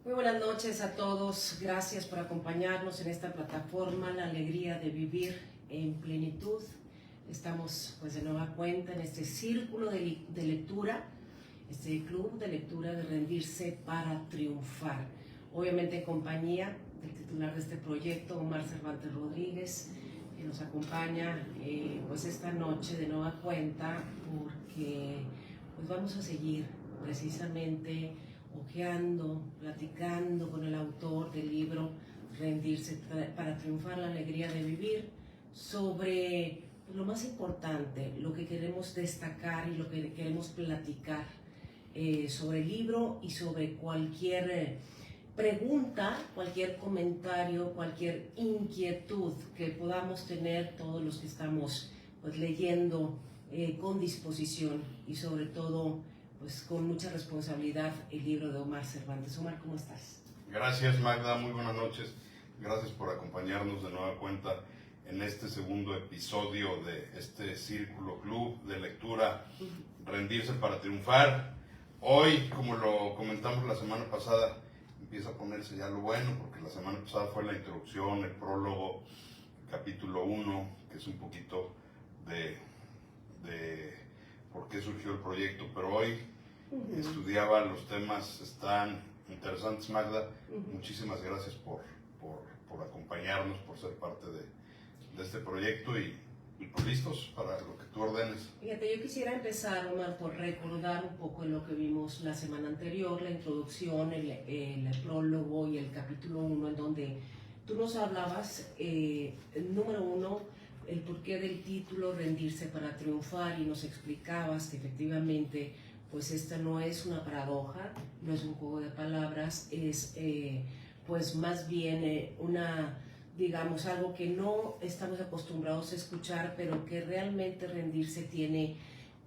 Muy buenas noches a todos, gracias por acompañarnos en esta plataforma, La Alegría de Vivir en Plenitud. Estamos pues de nueva cuenta en este círculo de lectura, este club de lectura de Rendirse para Triunfar. Obviamente en compañía del titular de este proyecto, Omar Cervantes Rodríguez, que nos acompaña pues esta noche de nueva cuenta porque pues vamos a seguir precisamente hojeando, platicando con el autor del libro Rendirse para Triunfar, la alegría de vivir, sobre lo más importante, lo que queremos destacar y lo que queremos platicar sobre el libro y sobre cualquier pregunta, cualquier comentario, cualquier inquietud que podamos tener todos los que estamos pues, leyendo con disposición y sobre todo pues con mucha responsabilidad el libro de Omar Cervantes. Omar, ¿cómo estás? Gracias, Magda, muy buenas noches. Gracias por acompañarnos de nueva cuenta en este segundo episodio de este Círculo Club de lectura Rendirse para Triunfar. Hoy, como lo comentamos la semana pasada, empieza a ponerse ya lo bueno, porque la semana pasada fue la introducción, el prólogo, capítulo 1, que es un poquito de por qué surgió el proyecto, pero hoy estudiaba los temas, están interesantes, Magda. Muchísimas gracias por acompañarnos, por ser parte de este proyecto y pues listos para lo que tú ordenes. Fíjate, yo quisiera empezar, Omar, por recordar un poco en lo que vimos la semana anterior, la introducción, el prólogo y el capítulo 1, en donde tú nos hablabas, número 1, el porqué del título Rendirse para Triunfar, y nos explicabas que efectivamente pues esta no es una paradoja, no es un juego de palabras, es pues más bien una, digamos, algo que no estamos acostumbrados a escuchar, pero que realmente rendirse tiene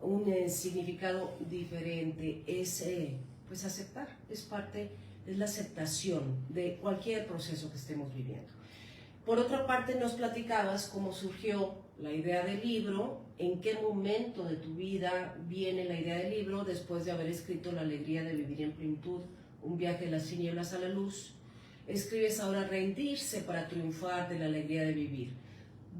un significado diferente, es pues aceptar, es la aceptación de cualquier proceso que estemos viviendo. Por otra parte, nos platicabas cómo surgió la idea del libro, en qué momento de tu vida viene la idea del libro, después de haber escrito La Alegría de Vivir en Plenitud, un viaje de las tinieblas a la luz. Escribes ahora Rendirse para Triunfar, de la alegría de vivir.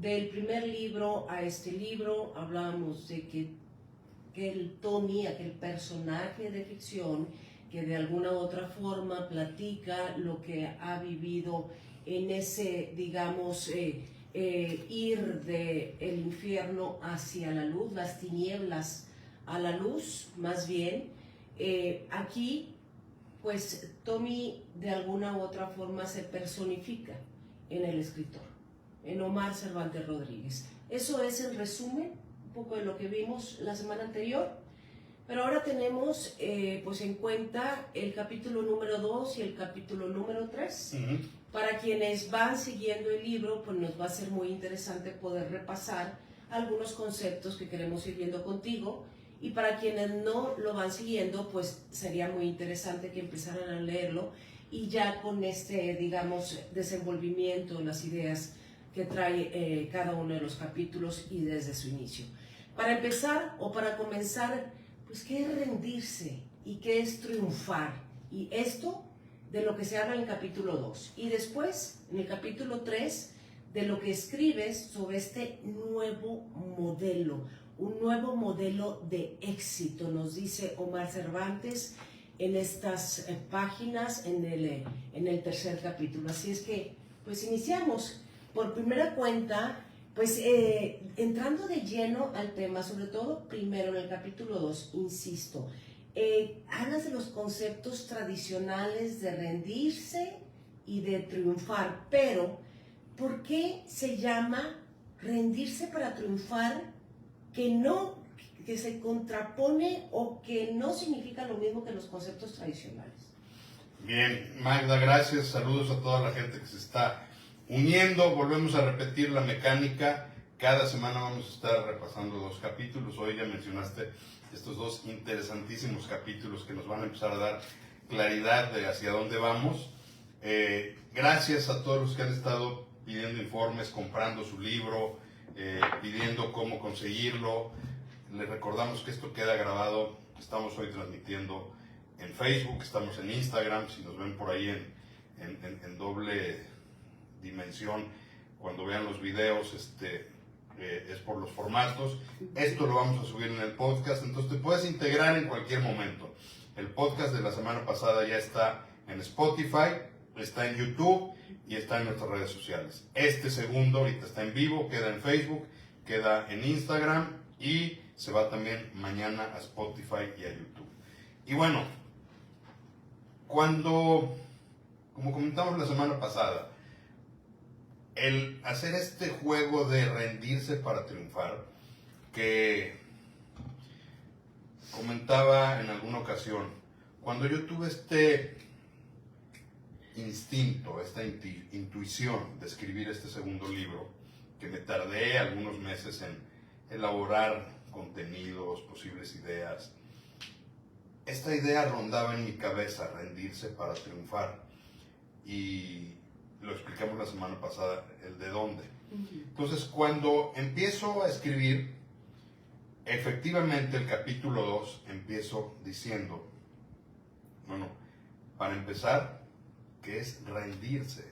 Del primer libro a este libro hablábamos de que el Tommy, aquel personaje de ficción, que de alguna u otra forma platica lo que ha vivido en ese, digamos, ir del infierno hacia la luz, las tinieblas a la luz, más bien. Aquí, pues, Tommy de alguna u otra forma se personifica en el escritor, en Omar Cervantes Rodríguez. Eso es el resumen, un poco de lo que vimos la semana anterior. Pero ahora tenemos pues en cuenta el capítulo número 2 y el capítulo número 3. Para quienes van siguiendo el libro, pues nos va a ser muy interesante poder repasar algunos conceptos que queremos ir viendo contigo. Y para quienes no lo van siguiendo, pues sería muy interesante que empezaran a leerlo y ya con este, digamos, desenvolvimiento de las ideas que trae cada uno de los capítulos y desde su inicio. Para empezar o para comenzar, pues qué es rendirse y qué es triunfar. Y esto de lo que se habla en el capítulo 2. Y después, en el capítulo 3, de lo que escribes sobre este nuevo modelo, un nuevo modelo de éxito, nos dice Omar Cervantes en estas páginas, en el tercer capítulo. Así es que, pues iniciamos. Por primera cuenta, pues entrando de lleno al tema, sobre todo primero en el capítulo 2, insisto, hablas de los conceptos tradicionales de rendirse y de triunfar, pero ¿por qué se llama rendirse para triunfar que se contrapone o que no significa lo mismo que los conceptos tradicionales? Bien, Magda, gracias. Saludos a toda la gente que se está uniendo. Volvemos a repetir la mecánica. Cada semana vamos a estar repasando 2 capítulos. Hoy ya mencionaste estos 2 interesantísimos capítulos que nos van a empezar a dar claridad de hacia dónde vamos. Gracias a todos los que han estado pidiendo informes, comprando su libro, pidiendo cómo conseguirlo. Les recordamos que esto queda grabado. Estamos hoy transmitiendo en Facebook, estamos en Instagram, si nos ven por ahí en doble dimensión, cuando vean los videos, es por los formatos. Esto lo vamos a subir en el podcast, entonces te puedes integrar en cualquier momento. El podcast de la semana pasada ya está en Spotify, está en YouTube y está en nuestras redes sociales. Este segundo ahorita está en vivo, queda en Facebook, queda en Instagram y se va también mañana a Spotify y a YouTube. Y bueno, como comentamos la semana pasada, el hacer este juego de rendirse para triunfar, que comentaba en alguna ocasión, cuando yo tuve este instinto, esta intuición de escribir este segundo libro, que me tardé algunos meses en elaborar contenidos, posibles ideas, esta idea rondaba en mi cabeza, rendirse para triunfar, y lo explicamos la semana pasada, el de dónde. Entonces, cuando empiezo a escribir, efectivamente el capítulo 2 empiezo diciendo, bueno, para empezar, ¿qué es rendirse?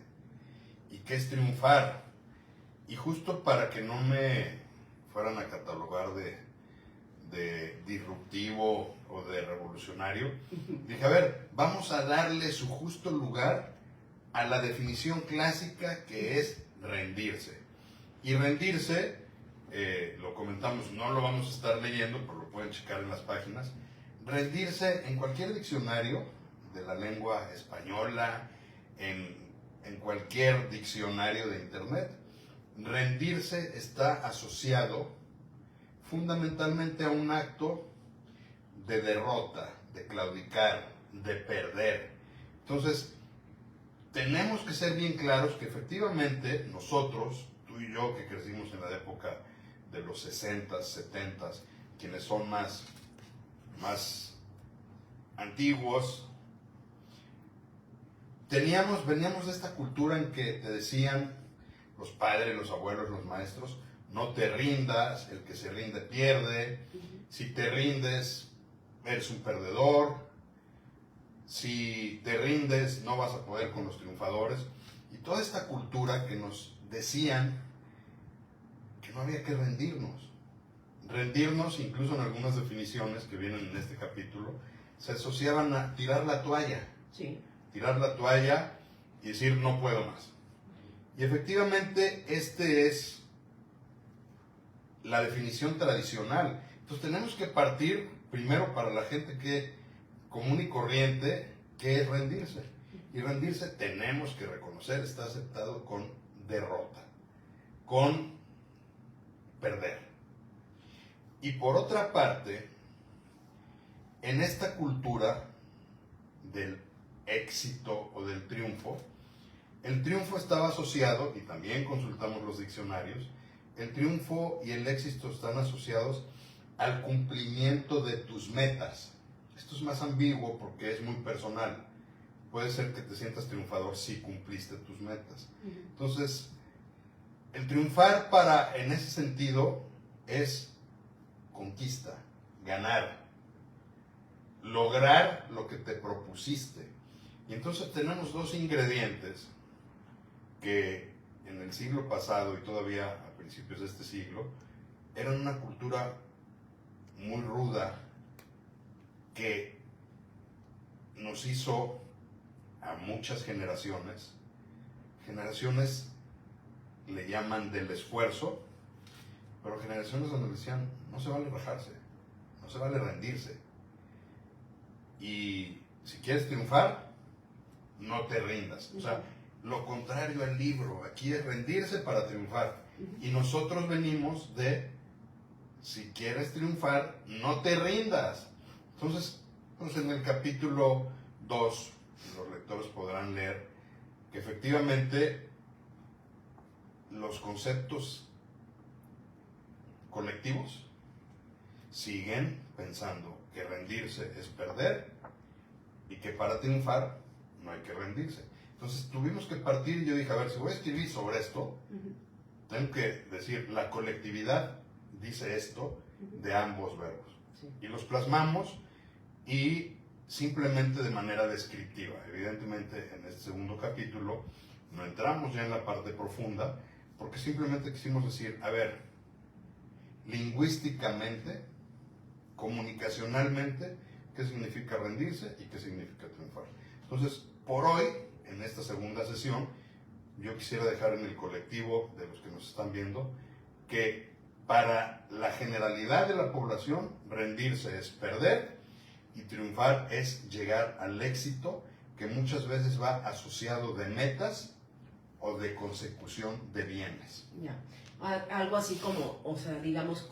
¿Y qué es triunfar? Y justo para que no me fueran a catalogar de disruptivo o de revolucionario, dije, a ver, vamos a darle su justo lugar a la definición clásica que es rendirse. Y rendirse, lo comentamos, no lo vamos a estar leyendo, pero lo pueden checar en las páginas. Rendirse en cualquier diccionario de la lengua española, en cualquier diccionario de internet, rendirse está asociado fundamentalmente a un acto de derrota, de claudicar, de perder. Entonces, tenemos que ser bien claros que efectivamente nosotros, tú y yo que crecimos en la época de los 60s, 70s, quienes son más antiguos, veníamos de esta cultura en que te decían los padres, los abuelos, los maestros, no te rindas, el que se rinde pierde, si te rindes eres un perdedor, si te rindes no vas a poder con los triunfadores, y toda esta cultura que nos decían que no había que rendirnos incluso en algunas definiciones que vienen en este capítulo, se asociaban a tirar la toalla, tirar la toalla y decir no puedo más. Y efectivamente este es la definición tradicional. Entonces tenemos que partir primero para la gente que común y corriente, que es rendirse. Y rendirse tenemos que reconocer, está aceptado con derrota, con perder. Y por otra parte, en esta cultura del éxito o del triunfo, el triunfo estaba asociado, y también consultamos los diccionarios, el triunfo y el éxito están asociados al cumplimiento de tus metas. Esto es más ambiguo porque es muy personal. Puede ser que te sientas triunfador si cumpliste tus metas. Entonces, el triunfar en ese sentido es conquista, ganar, lograr lo que te propusiste. Y entonces tenemos dos ingredientes que en el siglo pasado y todavía a principios de este siglo eran una cultura muy ruda que nos hizo a muchas generaciones le llaman del esfuerzo, pero generaciones donde decían no se vale rajarse, no se vale rendirse, y si quieres triunfar no te rindas. O sea, lo contrario al libro, aquí es rendirse para triunfar, y nosotros venimos de si quieres triunfar no te rindas. Entonces, pues en el capítulo 2 los lectores podrán leer que efectivamente los conceptos colectivos siguen pensando que rendirse es perder y que para triunfar no hay que rendirse. Entonces tuvimos que partir y yo dije, a ver, si voy a escribir sobre esto, tengo que decir, la colectividad dice esto de ambos verbos. Y los plasmamos y simplemente de manera descriptiva. Evidentemente, en este segundo capítulo no entramos ya en la parte profunda, porque simplemente quisimos decir, a ver, lingüísticamente, comunicacionalmente, qué significa rendirse y qué significa triunfar. Entonces, por hoy, en esta segunda sesión, yo quisiera dejar en el colectivo de los que nos están viendo que para la generalidad de la población, rendirse es perder y triunfar es llegar al éxito, que muchas veces va asociado de metas o de consecución de bienes. Ya. Algo así como, o sea, digamos,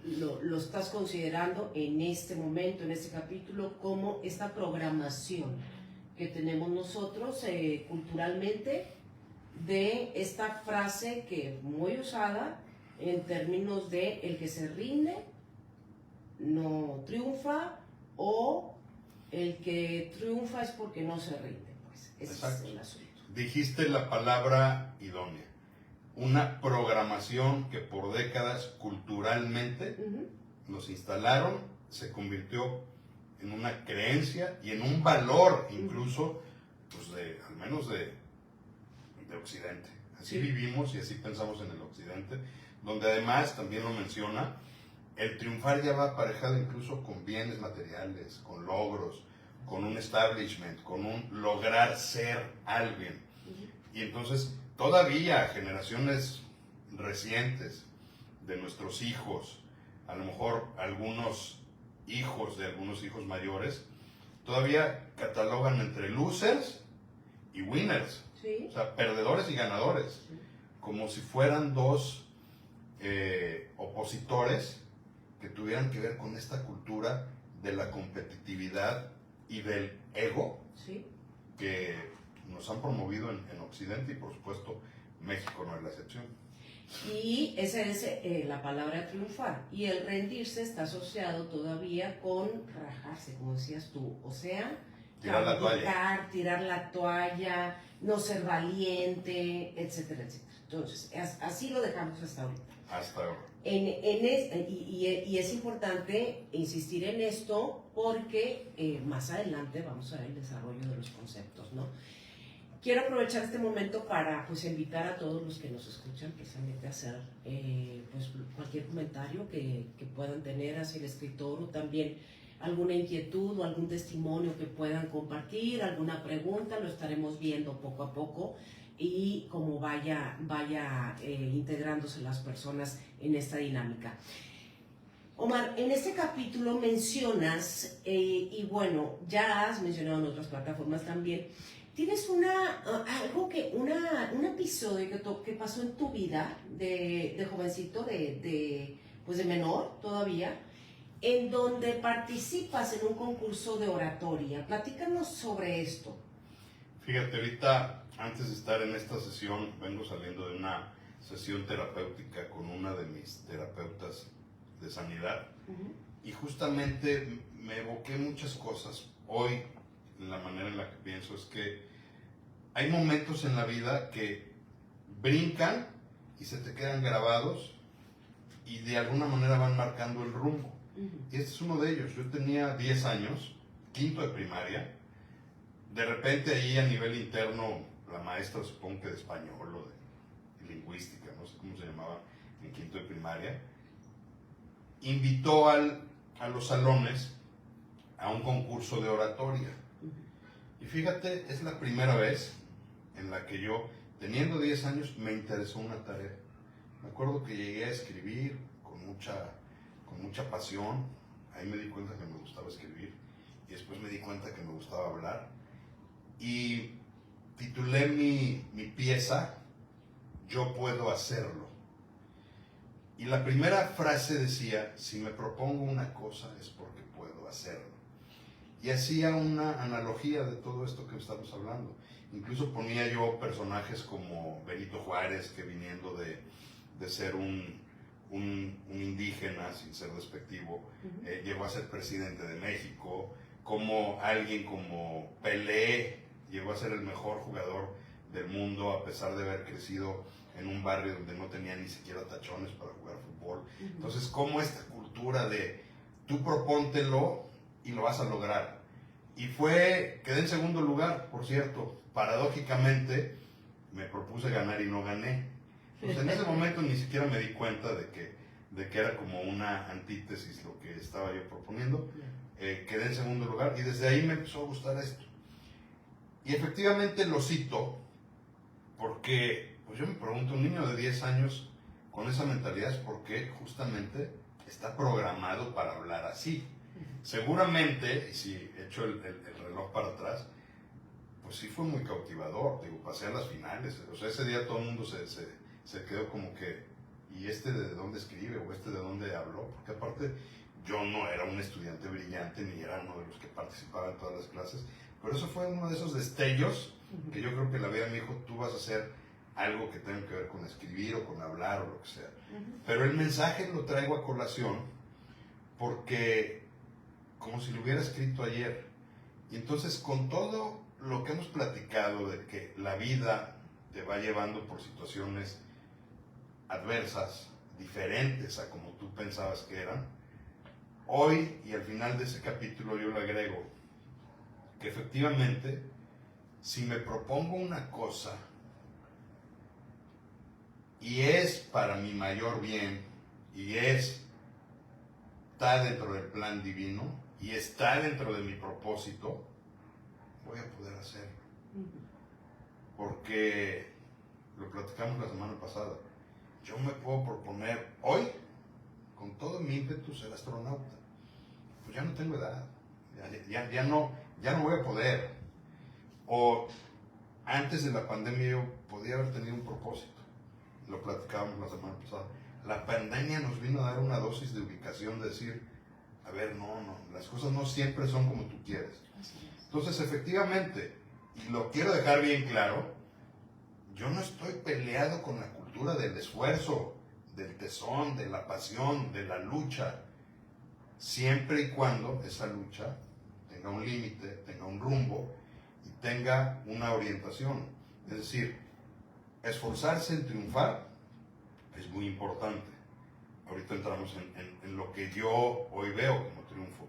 lo estás considerando en este momento, en este capítulo, como esta programación que tenemos nosotros culturalmente, de esta frase que es muy usada en términos de el que se rinde no triunfa, o el que triunfa es porque no se rinde. Pues ese Exacto. es el asunto. Dijiste la palabra idónea, una programación que por décadas culturalmente nos instalaron, se convirtió en una creencia y en un valor incluso, pues al menos de Occidente. Así vivimos y así pensamos en el Occidente, donde además, también lo menciona, el triunfar ya va aparejado incluso con bienes materiales, con logros, con un establishment, con un lograr ser alguien. Y entonces, todavía generaciones recientes de nuestros hijos, a lo mejor algunos hijos de algunos hijos mayores, todavía catalogan entre losers y winners. Sí. O sea, perdedores y ganadores, como si fueran dos opositores que tuvieran que ver con esta cultura de la competitividad y del ego, que nos han promovido en Occidente, y por supuesto México no es la excepción. Y esa es la palabra triunfar, y el rendirse está asociado todavía con rajarse, como decías tú, o sea, tirar la toalla, no ser valiente, etcétera, etcétera. Entonces, así lo dejamos hasta ahorita. Hasta ahora. Y es importante insistir en esto porque más adelante vamos a ver el desarrollo de los conceptos, ¿no? Quiero aprovechar este momento para pues invitar a todos los que nos escuchan precisamente a hacer pues cualquier comentario que puedan tener hacia el escritor, o también alguna inquietud o algún testimonio que puedan compartir, alguna pregunta. Lo estaremos viendo poco a poco y cómo vaya integrándose las personas en esta dinámica. Omar, en este capítulo mencionas, y bueno, ya has mencionado en otras plataformas también, tienes un episodio que pasó en tu vida de jovencito, pues de menor todavía, en donde participas en un concurso de oratoria. Platícanos sobre esto. Fíjate, ahorita, antes de estar en esta sesión, vengo saliendo de una sesión terapéutica con una de mis terapeutas de sanidad, y justamente me evoqué muchas cosas. Hoy, la manera en la que pienso es que hay momentos en la vida que brincan y se te quedan grabados y de alguna manera van marcando el rumbo. Y este es uno de ellos. Yo tenía 10 años, quinto de primaria. De repente ahí a nivel interno, la maestra, supongo que de español o de lingüística, no sé cómo se llamaba en quinto de primaria, invitó a los salones a un concurso de oratoria. Y fíjate, es la primera vez en la que yo, teniendo 10 años, me interesó una tarea. Me acuerdo que llegué a escribir con mucha pasión. Ahí me di cuenta que me gustaba escribir, y después me di cuenta que me gustaba hablar, y titulé mi pieza Yo puedo hacerlo. Y la primera frase decía: si me propongo una cosa es porque puedo hacerlo. Y hacía una analogía de todo esto que estamos hablando. Incluso ponía yo personajes como Benito Juárez, que viniendo de ser un indígena, sin ser despectivo, llegó a ser presidente de México, como alguien como Pelé llegó a ser el mejor jugador del mundo a pesar de haber crecido en un barrio donde no tenía ni siquiera tachones para jugar fútbol. Entonces, como esta cultura de tú propóntelo y lo vas a lograr. Y quedé en segundo lugar, por cierto. Paradójicamente, me propuse ganar y no gané. Pues en ese momento ni siquiera me di cuenta de que era como una antítesis lo que estaba yo proponiendo. Quedé en segundo lugar y desde ahí me empezó a gustar esto. Y efectivamente lo cito porque pues yo me pregunto, un niño de 10 años con esa mentalidad es porque justamente está programado para hablar así. Seguramente, y si echo el reloj para atrás, pues sí fue muy cautivador. Digo, pasé a las finales. O sea, ese día todo el mundo se quedó como que, ¿y este de dónde escribe? ¿O este de dónde habló? Porque aparte yo no era un estudiante brillante ni era uno de los que participaba en todas las clases. Pero eso fue uno de esos destellos que yo creo que la vida me dijo, tú vas a hacer algo que tenga que ver con escribir o con hablar o lo que sea. Pero el mensaje lo traigo a colación porque como si lo hubiera escrito ayer. Y entonces con todo lo que hemos platicado de que la vida te va llevando por situaciones adversas, diferentes a como tú pensabas que eran, hoy y al final de ese capítulo yo le agrego que efectivamente si me propongo una cosa y es para mi mayor bien y está dentro del plan divino y está dentro de mi propósito, voy a poder hacerlo. Porque lo platicamos la semana pasada. Yo me puedo proponer hoy, con todo mi ímpetu, ser astronauta. Pues ya no tengo edad. Ya no voy a poder. O antes de la pandemia yo podía haber tenido un propósito. Lo platicábamos la semana pasada. La pandemia nos vino a dar una dosis de ubicación, de decir, a ver, no, las cosas no siempre son como tú quieres. Entonces, efectivamente, y lo quiero dejar bien claro, yo no estoy peleado con la cultura del esfuerzo, del tesón, de la pasión, de la lucha, siempre y cuando esa lucha tenga un límite, tenga un rumbo y tenga una orientación. Es decir, esforzarse en triunfar es muy importante. Ahorita entramos en lo que yo hoy veo como triunfo.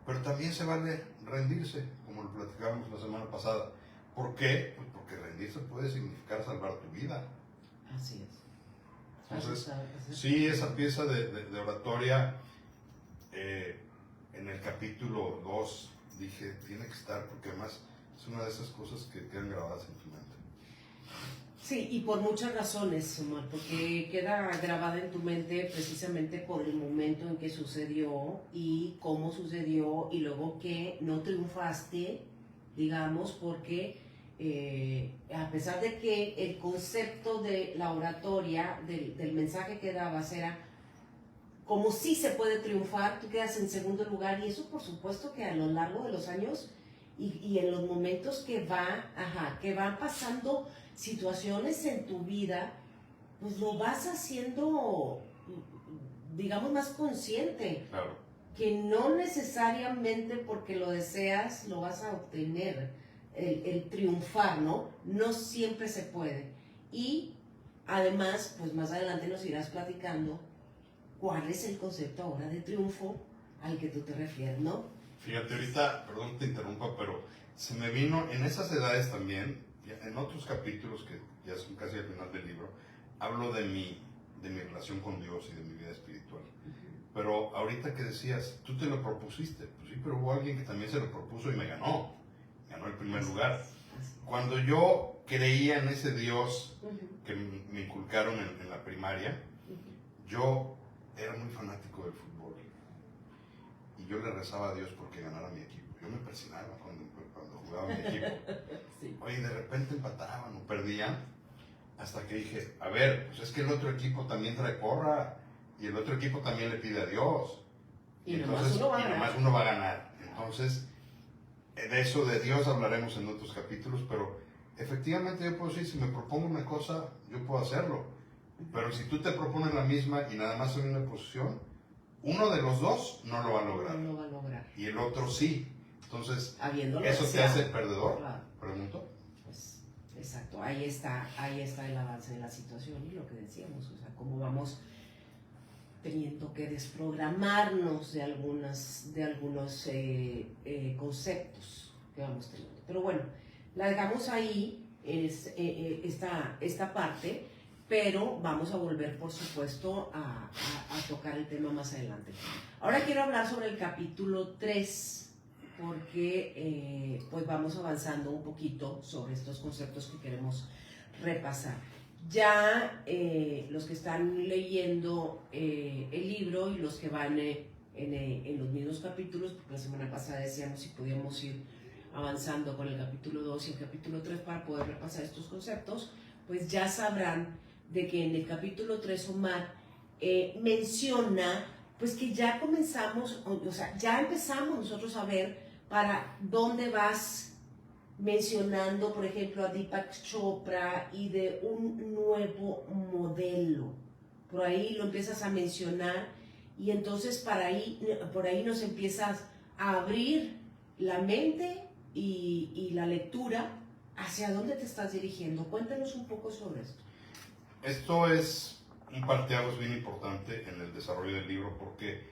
Pero también se vale rendirse, como lo platicábamos la semana pasada. ¿Por qué? Pues porque rendirse puede significar salvar tu vida. Así es. Entonces, sí, esa pieza de oratoria, en el capítulo 2, dije, tiene que estar, porque además es una de esas cosas que quedan grabadas en tu mente. Sí, y por muchas razones, Omar, porque queda grabada en tu mente precisamente por el momento en que sucedió y cómo sucedió y luego que no triunfaste, digamos, porque a pesar de que el concepto de la oratoria, del mensaje que dabas era como si se puede triunfar, tú quedas en segundo lugar y eso por supuesto que a lo largo de los años y en los momentos que van pasando situaciones en tu vida, pues lo vas haciendo, digamos, más consciente. Claro. Que no necesariamente porque lo deseas lo vas a obtener, el triunfar, ¿no? No siempre se puede. Y además, pues más adelante nos irás platicando cuál es el concepto ahora de triunfo al que tú te refieres, ¿no? Fíjate, ahorita, perdón que te interrumpa, pero se me vino en esas edades también, en otros capítulos que ya son casi al final del libro, hablo de mi relación con Dios y de mi vida espiritual. Pero ahorita que decías, tú te lo propusiste, pues sí, pero hubo alguien que también se lo propuso y me ganó el primer lugar. Cuando yo creía en ese Dios que me inculcaron en la primaria, yo era muy fanático del fútbol y yo le rezaba a Dios porque ganara mi equipo. Yo me persinaba cuando jugaba mi equipo. Sí. Oye, de repente empataban o perdían, hasta que dije, a ver, pues es que el otro equipo también trae porra y el otro equipo también le pide a Dios. Y entonces, nomás uno va a ganar. Entonces, de eso de Dios hablaremos en otros capítulos, pero efectivamente yo puedo decir, si me propongo una cosa, yo puedo hacerlo. Pero si tú te propones la misma y nada más en una posición, uno de los dos no lo va a lograr. No lo va a lograr. Y el otro sí. Entonces, habiéndolo ¿eso deseado, te hace perdedor? Claro. Pregunto. Pues, exacto, ahí está el avance de la situación y lo que decíamos, o sea, cómo vamos teniendo que desprogramarnos de algunos conceptos que vamos teniendo. Pero bueno, la dejamos ahí, esta parte, pero vamos a volver, por supuesto, a tocar el tema más adelante. Ahora quiero hablar sobre el capítulo 3, porque pues vamos avanzando un poquito sobre estos conceptos que queremos repasar. Ya los que están leyendo el libro y los que van en los mismos capítulos, porque la semana pasada decíamos si podíamos ir avanzando con el capítulo 2 y el capítulo 3 para poder repasar estos conceptos, pues ya sabrán de que en el capítulo 3 Omar menciona pues que ya comenzamos, o sea, ya empezamos nosotros a ver para dónde vas, mencionando, por ejemplo, a Deepak Chopra y de un nuevo modelo. Por ahí lo empiezas a mencionar y entonces por ahí nos empiezas a abrir la mente y la lectura hacia dónde te estás dirigiendo. Cuéntanos un poco sobre esto. Esto es un parteaguas bien importante en el desarrollo del libro porque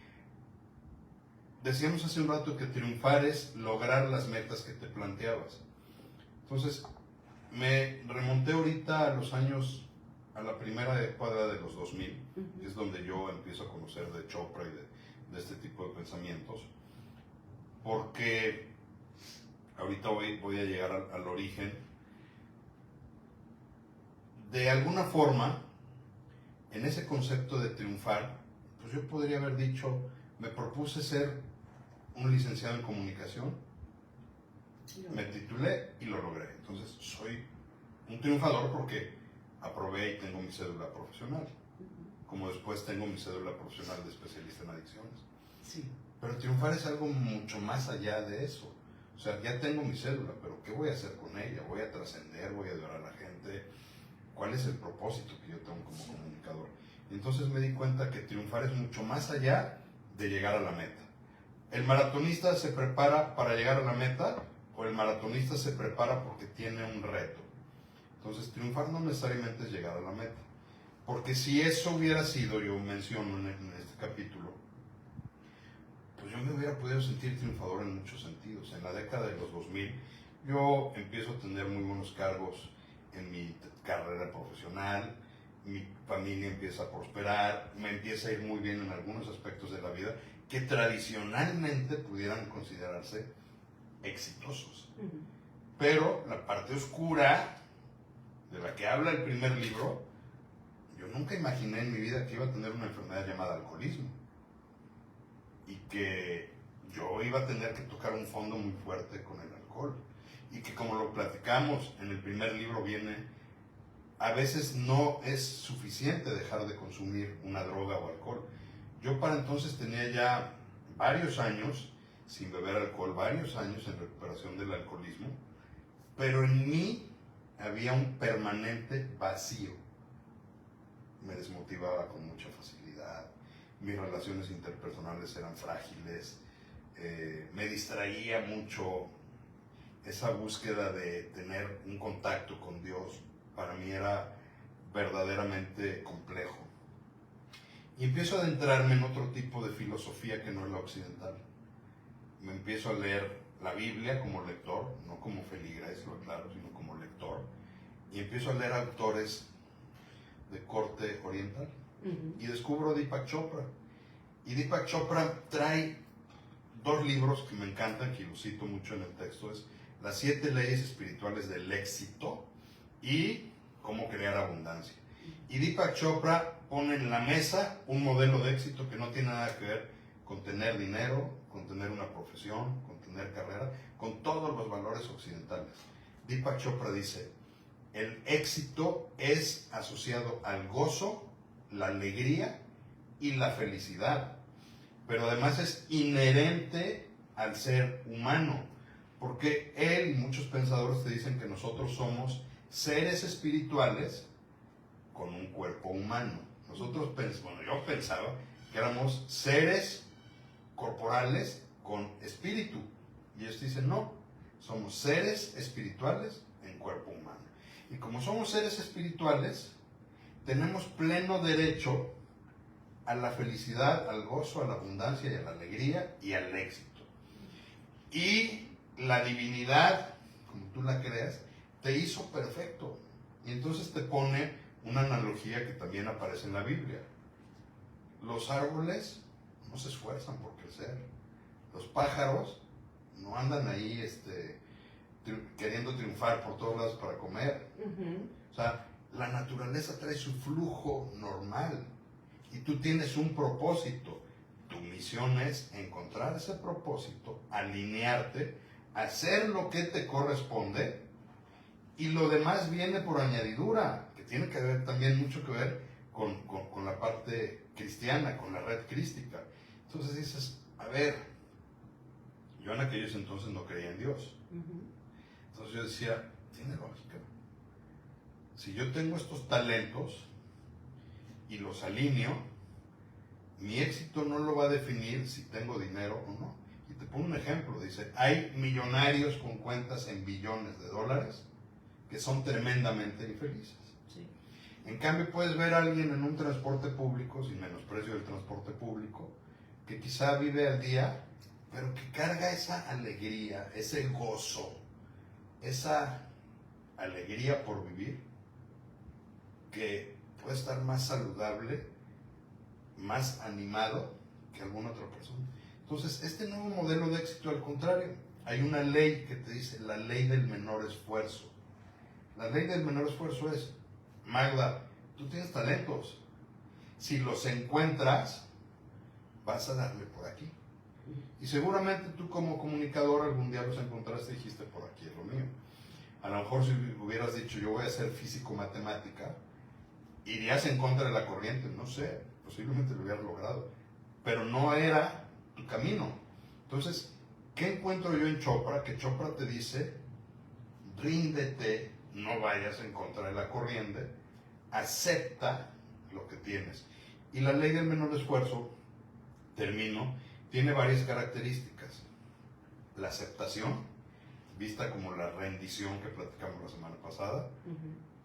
decíamos hace un rato que triunfar es lograr las metas que te planteabas. Entonces, me remonté ahorita a los años, a la primera década de los 2000, que es donde yo empiezo a conocer de Chopra y de este tipo de pensamientos, porque ahorita voy a llegar al origen. De alguna forma, en ese concepto de triunfar, pues yo podría haber dicho, me propuse ser un licenciado en comunicación, me titulé y lo logré. Entonces soy un triunfador porque aprobé y tengo mi cédula profesional, como después tengo mi cédula profesional de especialista en adicciones. Sí. Pero triunfar es algo mucho más allá de eso. O sea, ya tengo mi cédula, pero ¿qué voy a hacer con ella? ¿Voy a trascender? ¿Voy a ayudar a la gente? ¿Cuál es el propósito que yo tengo como comunicador? Y entonces me di cuenta que triunfar es mucho más allá de llegar a la meta. ¿El maratonista se prepara para llegar a la meta o el maratonista se prepara porque tiene un reto? Entonces triunfar no necesariamente es llegar a la meta. Porque si eso hubiera sido, yo menciono en este capítulo, pues yo me hubiera podido sentir triunfador en muchos sentidos. En la década de los 2000 yo empiezo a tener muy buenos cargos en mi carrera profesional, mi familia empieza a prosperar, me empieza a ir muy bien en algunos aspectos de la vida que tradicionalmente pudieran considerarse exitosos. Pero la parte oscura de la que habla el primer libro, yo nunca imaginé en mi vida que iba a tener una enfermedad llamada alcoholismo y que yo iba a tener que tocar un fondo muy fuerte con el alcohol y que, como lo platicamos en el primer libro, a veces no es suficiente dejar de consumir una droga o alcohol. Yo para entonces tenía ya varios años sin beber alcohol, varios años en recuperación del alcoholismo, pero en mí había un permanente vacío. Me desmotivaba con mucha facilidad, mis relaciones interpersonales eran frágiles, me distraía mucho. Esa búsqueda de tener un contacto con Dios para mí era verdaderamente complejo. Y empiezo a adentrarme en otro tipo de filosofía que no es la occidental. Me empiezo a leer la Biblia como lector, no como feligres, lo aclaro, sino como lector. Y empiezo a leer autores de corte oriental. Y descubro a Deepak Chopra. Y Deepak Chopra trae dos libros que me encantan, que lo cito mucho en el texto, es Las 7 leyes espirituales del éxito y Cómo crear abundancia. Y Deepak Chopra pone en la mesa un modelo de éxito que no tiene nada que ver con tener dinero, con tener una profesión, con tener carrera, con todos los valores occidentales. Deepak Chopra dice, el éxito es asociado al gozo, la alegría y la felicidad, pero además es inherente al ser humano, porque él y muchos pensadores te dicen que nosotros somos seres espirituales con un cuerpo humano. Yo pensaba que éramos seres corporales con espíritu, y ellos dicen no, somos seres espirituales en cuerpo humano. Y como somos seres espirituales, tenemos pleno derecho a la felicidad, al gozo, a la abundancia y a la alegría y al éxito. Y la divinidad, como tú la creas, te hizo perfecto. Y entonces te pone una analogía que también aparece en la Biblia. Los árboles no se esfuerzan por crecer. Los pájaros no andan ahí queriendo triunfar por todos lados para comer. O sea, la naturaleza trae su flujo normal y tú tienes un propósito. Tu misión es encontrar ese propósito, alinearte, hacer lo que te corresponde y lo demás viene por añadidura, que tiene que ver también mucho que ver con la parte cristiana, con la red crística. Entonces dices, a ver, yo en aquellos entonces no creía en Dios. Entonces yo decía, tiene lógica. Si yo tengo estos talentos y los alineo, mi éxito no lo va a definir si tengo dinero o no. Y te pongo un ejemplo, dice, hay millonarios con cuentas en billones de dólares que son tremendamente infelices. Sí. En cambio puedes ver a alguien en un transporte público, sin menosprecio del transporte público, que quizá vive al día, pero que carga esa alegría, ese gozo, esa alegría por vivir, que puede estar más saludable, más animado que alguna otra persona. Entonces, este nuevo modelo de éxito, al contrario, hay una ley que te dice, la ley del menor esfuerzo. La ley del menor esfuerzo es, Magda, tú tienes talentos. Si los encuentras, vas a darle por aquí. Y seguramente tú como comunicador algún día los encontraste y dijiste, por aquí es lo mío. A lo mejor si hubieras dicho, yo voy a ser físico-matemática, irías en contra de la corriente, no sé, posiblemente lo hubieras logrado. Pero no era tu camino. Entonces, ¿qué encuentro yo en Chopra? Que Chopra te dice, ríndete, no vayas en contra de la corriente, acepta lo que tienes. Y la ley del menor esfuerzo, termino, tiene varias características. La aceptación, vista como la rendición que platicamos la semana pasada.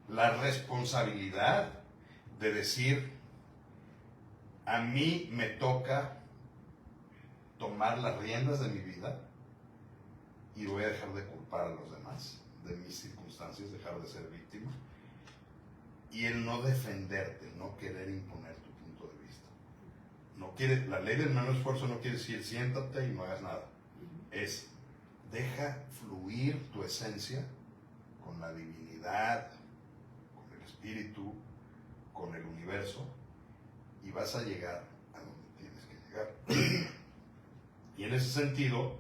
La responsabilidad de decir, a mí me toca tomar las riendas de mi vida y voy a dejar de culpar a los demás de mis circunstancias, dejar de ser víctima. Y el no defenderte, no querer imponer tu punto de vista. No quiere, la ley del menor esfuerzo no quiere decir siéntate y no hagas nada. Es deja fluir tu esencia con la divinidad, con el espíritu, con el universo, y vas a llegar a donde tienes que llegar. Y en ese sentido,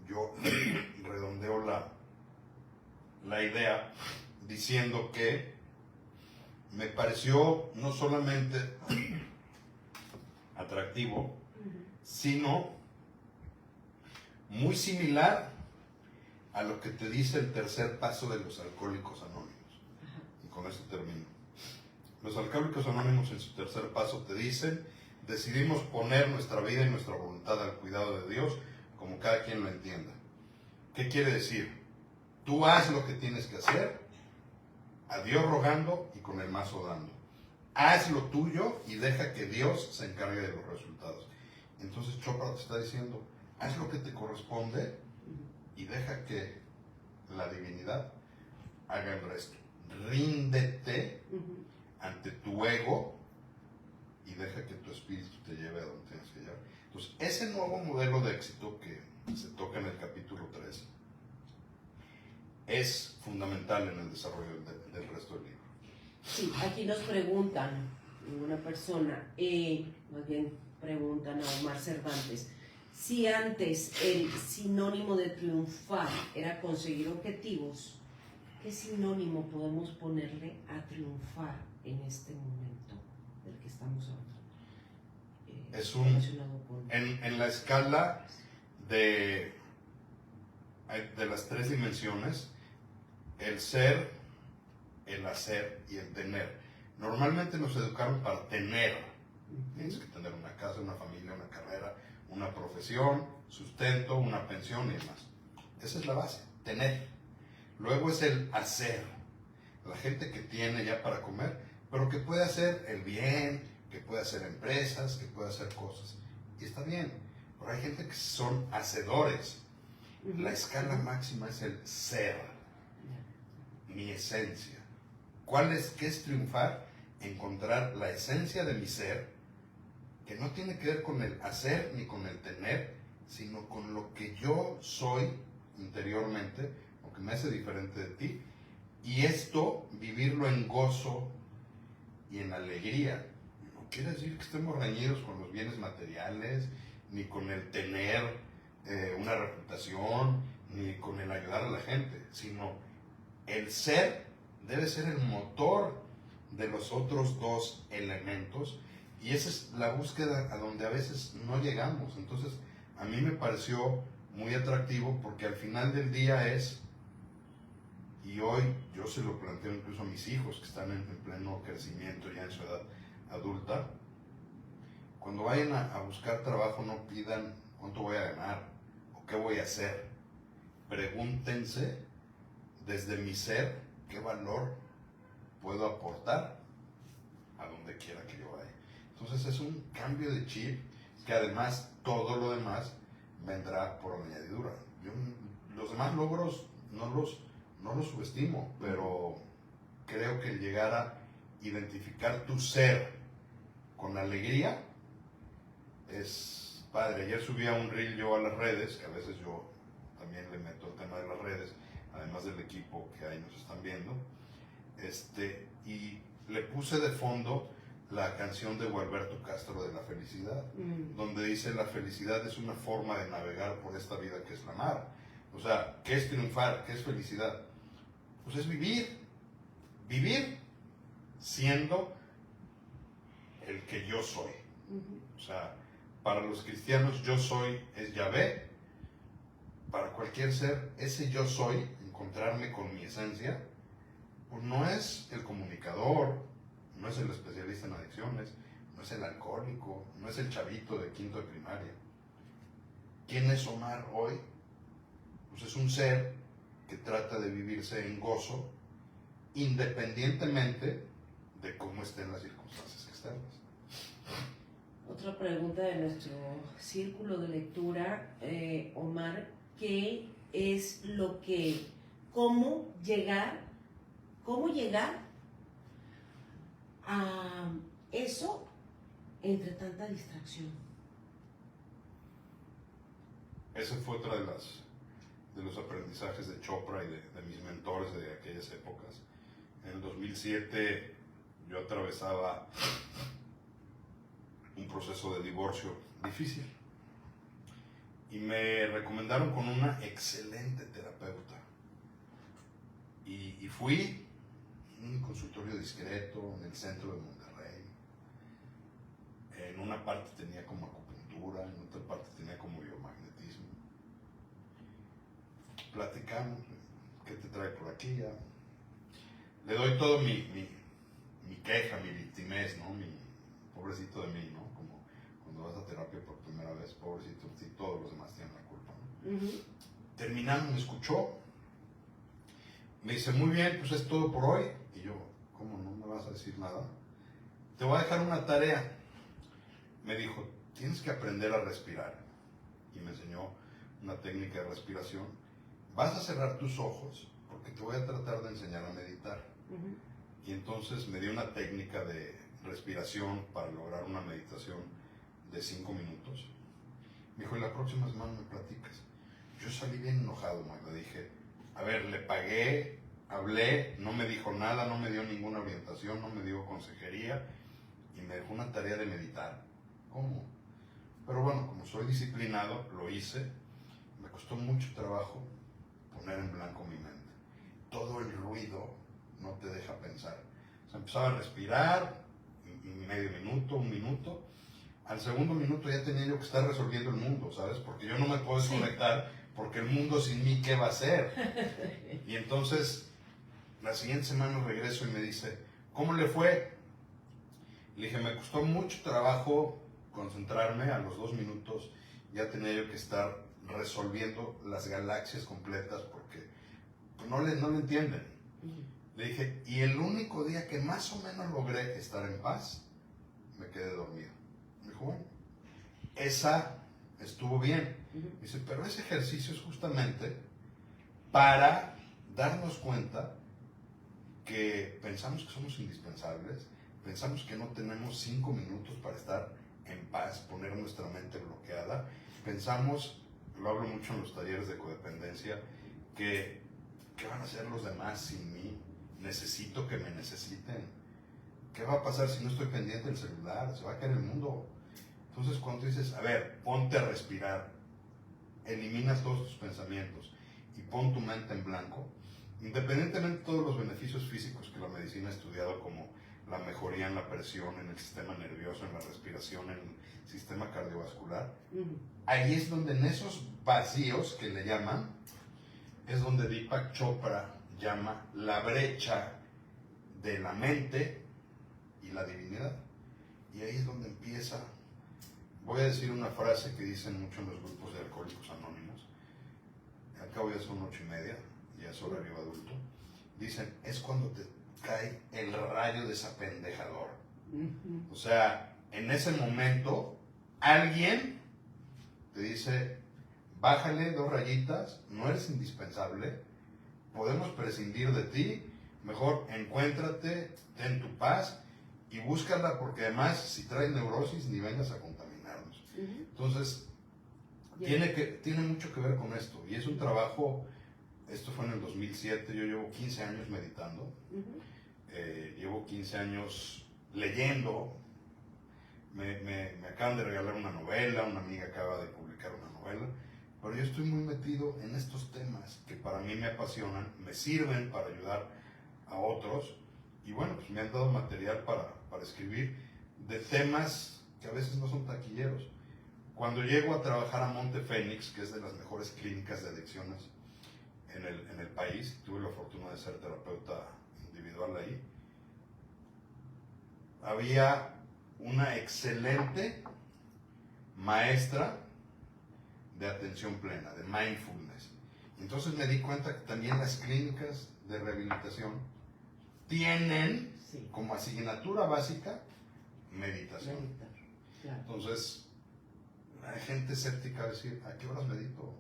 yo redondeo la idea diciendo que me pareció no solamente atractivo, sino muy similar a lo que te dice el tercer paso de los Alcohólicos Anónimos. Y con esto termino. Los Alcohólicos Anónimos en su tercer paso te dicen, decidimos poner nuestra vida y nuestra voluntad al cuidado de Dios como cada quien lo entienda. ¿Qué quiere decir? Tú haz lo que tienes que hacer, a Dios rogando y con el mazo dando. Haz lo tuyo y deja que Dios se encargue de los resultados. Entonces Chopra te está diciendo, haz lo que te corresponde y deja que la divinidad haga el resto. Ríndete ante tu ego y deja que tu espíritu te lleve a donde tienes que llegar. Entonces, ese nuevo modelo de éxito que se toca en el capítulo 3 es fundamental en el desarrollo del resto del libro. Sí, aquí nos preguntan, una persona, más bien preguntan a Omar Cervantes, si antes el sinónimo de triunfar era conseguir objetivos, ¿qué sinónimo podemos ponerle a triunfar en este momento del que estamos hablando? Es en la escala de las tres dimensiones, el ser, el hacer y el tener. Normalmente nos educaron para tener. Tienes que tener una casa, una familia, una carrera, una profesión, sustento, una pensión y demás. Esa es la base, tener. Luego es el hacer. La gente que tiene ya para comer, pero que puede hacer el bien, que puede hacer empresas, que puede hacer cosas. Y está bien, pero hay gente que son hacedores. La escala máxima es el ser, mi esencia. ¿Qué es triunfar? Encontrar la esencia de mi ser, que no tiene que ver con el hacer ni con el tener, sino con lo que yo soy interiormente, lo que me hace diferente de ti, y esto vivirlo en gozo y en alegría. No quiere decir que estemos reñidos con los bienes materiales, ni con el tener una reputación, ni con el ayudar a la gente, sino el ser debe ser el motor de los otros dos elementos, y esa es la búsqueda a donde a veces no llegamos. Entonces a mí me pareció muy atractivo, porque al final del día y hoy yo se lo planteo incluso a mis hijos que están en pleno crecimiento ya en su edad adulta, cuando vayan a buscar trabajo no pidan cuánto voy a ganar o qué voy a hacer. Pregúntense desde mi ser qué valor puedo aportar a donde quiera que yo vaya. Entonces es un cambio de chip, que además todo lo demás vendrá por añadidura. Yo los demás logros no los subestimo, pero creo que el llegar a identificar tu ser con alegría es padre. Ayer subí a un reel yo a las redes, que a veces yo también le meto el tema de las redes, además del equipo que ahí nos están viendo, y le puse de fondo la canción de Gualberto Castro de La Felicidad, donde dice: la felicidad es una forma de navegar por esta vida que es la mar. O sea, ¿qué es triunfar? ¿Qué es felicidad? Pues es vivir siendo el que yo soy. O sea, para los cristianos yo soy es Yahvé. Para cualquier ser, ese yo soy, encontrarme con mi esencia, pues no es el comunicador, no es el especialista en adicciones, no es el alcohólico, no es el chavito de quinto de primaria. ¿Quién es Omar hoy? Pues es un ser que trata de vivirse en gozo, independientemente de cómo estén las circunstancias externas. Otra pregunta de nuestro círculo de lectura, Omar, ¿qué es cómo llegar a eso entre tanta distracción? Ese fue otro de los aprendizajes de Chopra y de mis mentores de aquellas épocas. En el 2007 yo atravesaba un proceso de divorcio difícil y me recomendaron con una excelente terapeuta, y fui a un consultorio discreto en el centro de Monterrey. En una parte tenía como acupuntura, en otra parte tenía como biomagnetismo. Platicamos, ¿qué te trae por aquí? Ya le doy todo mi queja, mi victimez, ¿no? Mi pobrecito de mí, ¿no? Como cuando vas a terapia por primera vez, pobrecito, si todos los demás tienen la culpa, ¿no? Terminando, me escuchó, me dice: muy bien, pues es todo por hoy. Y yo: ¿cómo no me vas a decir nada? Te voy a dejar una tarea. Me dijo: tienes que aprender a respirar. Y me enseñó una técnica de respiración. Vas a cerrar tus ojos porque te voy a tratar de enseñar a meditar. Y entonces me dio una técnica de respiración para lograr una meditación de 5 minutos. Me dijo: y la próxima semana me platicas. Yo salí bien enojado, Magda. Dije: a ver, le pagué, hablé, no me dijo nada, no me dio ninguna orientación, no me dio consejería, y me dejó una tarea de meditar. ¿Cómo? Pero bueno, como soy disciplinado, lo hice. Me costó mucho trabajo poner en blanco mi mente. Todo el ruido no te deja pensar. O sea, empezaba a respirar, medio minuto, 1 minuto. Al segundo minuto ya tenía yo que estar resolviendo el mundo, ¿sabes? Porque yo no me puedo desconectar, porque el mundo sin mí, ¿qué va a hacer? Y entonces, la siguiente semana regreso y me dice: ¿cómo le fue? Le dije: me costó mucho trabajo concentrarme. A los 2 minutos ya tenía yo que estar resolviendo las galaxias completas, porque no le entienden. Le dije: y el único día que más o menos logré estar en paz, me quedé dormido. Me dijo, bueno, esa estuvo bien. Dice, pero ese ejercicio es justamente para darnos cuenta que pensamos que somos indispensables, pensamos que no tenemos 5 minutos para estar en paz, poner nuestra mente bloqueada, pensamos, lo hablo mucho en los talleres de codependencia, que ¿qué van a hacer los demás sin mí? Necesito que me necesiten. ¿Qué va a pasar si no estoy pendiente del celular? Se va a caer el mundo. Entonces cuando dices, a ver, ponte a respirar, elimina todos tus pensamientos y pon tu mente en blanco, independientemente de todos los beneficios físicos que la medicina ha estudiado, como la mejoría en la presión, en el sistema nervioso, en la respiración, en el sistema cardiovascular, ahí es donde en esos vacíos que le llaman, es donde Deepak Chopra llama la brecha de la mente y la divinidad. Y ahí es donde empieza. Voy a decir una frase que dicen mucho en los grupos de Alcohólicos Anónimos. Al cabo ya son 8:30, ya es horario adulto. Dicen, es cuando te cae el rayo desapendejador. O sea, en ese momento, alguien te dice, bájale 2 rayitas, no eres indispensable, podemos prescindir de ti, mejor encuéntrate, ten tu paz y búscala, porque además si traes neurosis ni vengas a contaminarnos. Entonces, tiene mucho que ver con esto, y es un trabajo. Esto fue en el 2007, yo llevo 15 años meditando, llevo 15 años leyendo, me acaban de regalar una novela, una amiga acaba de publicar una novela, pero yo estoy muy metido en estos temas que para mí me apasionan, me sirven para ayudar a otros, y bueno, pues me han dado material para escribir de temas que a veces no son taquilleros. Cuando llego a trabajar a Monte Fénix, que es de las mejores clínicas de adicciones en el país, tuve la fortuna de ser terapeuta individual ahí, había una excelente maestra de atención plena, de mindfulness. Entonces me di cuenta que también las clínicas de rehabilitación tienen como asignatura básica meditación. Claro. Entonces, hay gente escéptica a decir, ¿a qué horas medito?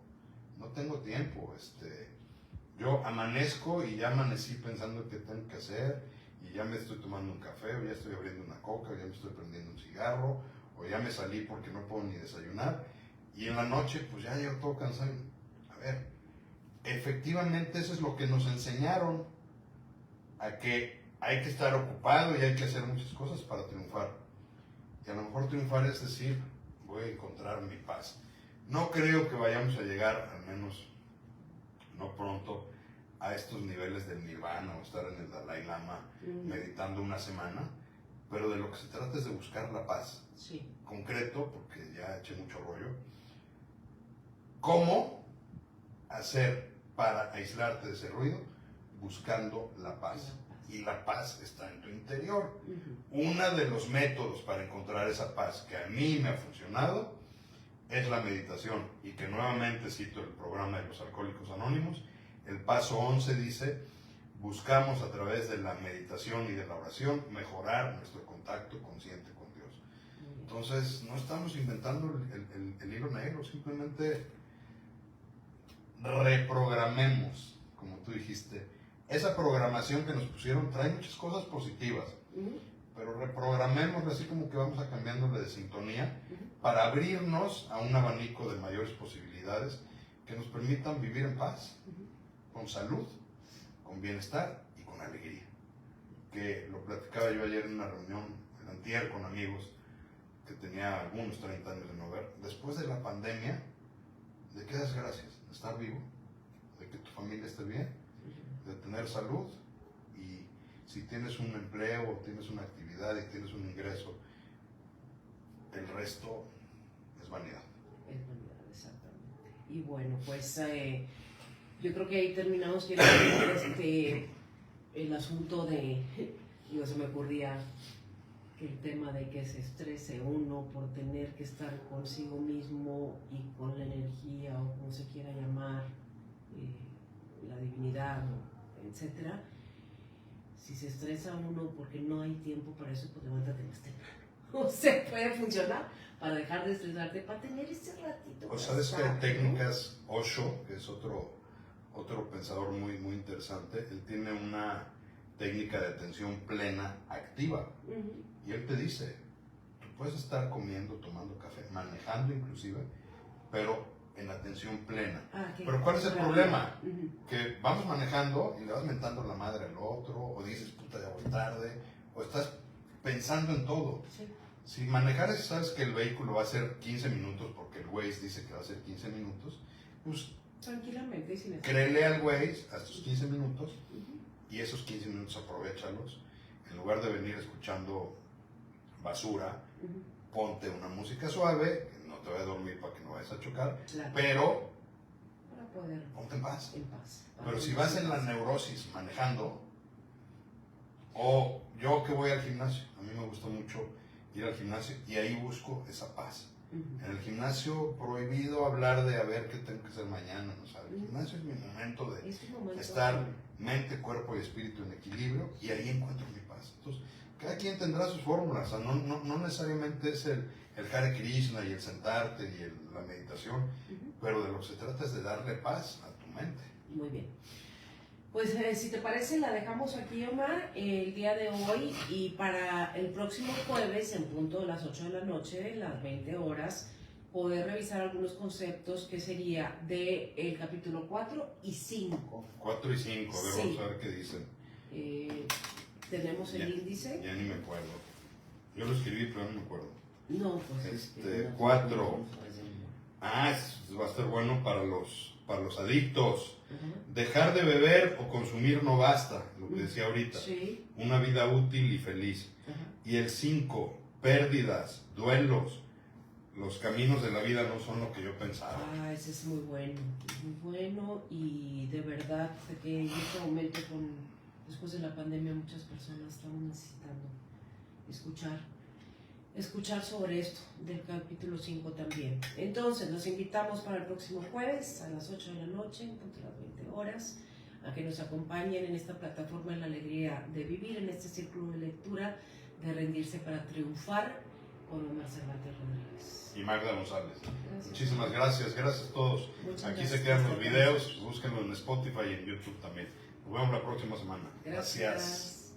No tengo tiempo. Yo amanezco y ya amanecí pensando qué tengo que hacer, y ya me estoy tomando un café, o ya estoy abriendo una coca, o ya me estoy prendiendo un cigarro, o ya me salí porque no puedo ni desayunar, y en la noche pues ya llego todo cansado. A ver, efectivamente eso es lo que nos enseñaron, a que hay que estar ocupado y hay que hacer muchas cosas para triunfar. Y a lo mejor triunfar es decir, voy a encontrar mi paz. No creo que vayamos a llegar, al menos no pronto, a estos niveles del nirvana o estar en el Dalai Lama meditando una semana, pero de lo que se trata es de buscar la paz. Sí. Concreto, porque ya eché mucho rollo. ¿Cómo hacer para aislarte de ese ruido? Buscando la paz. Y la paz está en tu interior. Uno de los métodos para encontrar esa paz que a mí me ha funcionado es la meditación, y que nuevamente cito el programa de los Alcohólicos Anónimos. El paso 11 dice, buscamos a través de la meditación y de la oración mejorar nuestro contacto consciente con Dios. Entonces, no estamos inventando el hilo negro, simplemente reprogramemos, como tú dijiste. Esa programación que nos pusieron trae muchas cosas positivas, pero reprogramemos así, como que vamos a cambiándole de sintonía para abrirnos a un abanico de mayores posibilidades que nos permitan vivir en paz, con salud, con bienestar y con alegría. Que lo platicaba yo ayer en una reunión, el antier, con amigos que tenía algunos 30 años de no ver. Después de la pandemia, ¿de qué das gracias? De estar vivo, de que tu familia esté bien, de tener salud, y si tienes un empleo, tienes una actividad y tienes un ingreso, el resto es vanidad. Es vanidad, exactamente. Y bueno, pues yo creo que ahí terminamos ya el asunto de, digo, se me ocurría que el tema de que se estrese uno por tener que estar consigo mismo y con la energía, o como se quiera llamar, la divinidad, etcétera. Si se estresa uno porque no hay tiempo para eso, pues levántate más temprano. o se puede funcionar para dejar de estresarte, para tener ese ratito. O sabes que hay técnicas, Osho, que es otro pensador muy, muy interesante, él tiene una técnica de atención plena activa. Y él te dice, tú puedes estar comiendo, tomando café, manejando inclusive, pero en atención plena. Pero ¿cuál es el problema? Que vamos manejando y le vas mentando la madre al otro, o dices, puta, ya voy tarde, o estás pensando en todo. Sí. Si manejar, sabes que el vehículo va a ser 15 minutos, porque el Waze dice que va a ser 15 minutos, pues tranquilamente, sin créele al Waze a tus 15 minutos y esos 15 minutos aprovechalos. En lugar de venir escuchando basura, ponte una música suave, que no te vaya a dormir para que no vayas a chocar, claro. Pero para poder ponte en paz. Para pero si vas en la neurosis manejando, o yo que voy al gimnasio, a mí me gusta mucho ir al gimnasio y ahí busco esa paz. En el gimnasio prohibido hablar de a ver qué tengo que hacer mañana, ¿no? ¿Sabes? El gimnasio es mi momento de estar mente, cuerpo y espíritu en equilibrio, y ahí encuentro mi paz. Entonces, cada quien tendrá sus fórmulas, o sea, no necesariamente es el Hare Krishna y el sentarte y la meditación, pero de lo que se trata es de darle paz a tu mente. Muy bien. Pues si te parece, la dejamos aquí, Omar, el día de hoy, y para el próximo jueves, en punto de las 8 de la noche, las 20 horas, poder revisar algunos conceptos que sería de el capítulo 4 y 5. 4 y 5, a ver, sí. Vamos a ver qué dicen. Tenemos el índice. Ya ni me acuerdo. Yo lo escribí, pero no me acuerdo. No, pues 4. Va a ser bueno para los adictos. Dejar de beber o consumir no basta, lo que decía ahorita. Sí. Una vida útil y feliz. Y el 5, pérdidas, duelos. Los caminos de la vida no son lo que yo pensaba. Ese es muy bueno, y de verdad que en este momento, después de la pandemia, muchas personas estamos necesitando escuchar sobre esto del capítulo 5 también. Entonces, los invitamos para el próximo jueves a las 8 de la noche, entre las 20 horas, a que nos acompañen en esta plataforma de la alegría de vivir, en este círculo de lectura de rendirse para triunfar, con Omar Cervantes Rodríguez. Y Magda González. Gracias. Muchísimas gracias a todos. Aquí se quedan los videos, búsquenlo en Spotify y en YouTube también. Nos vemos la próxima semana. Gracias.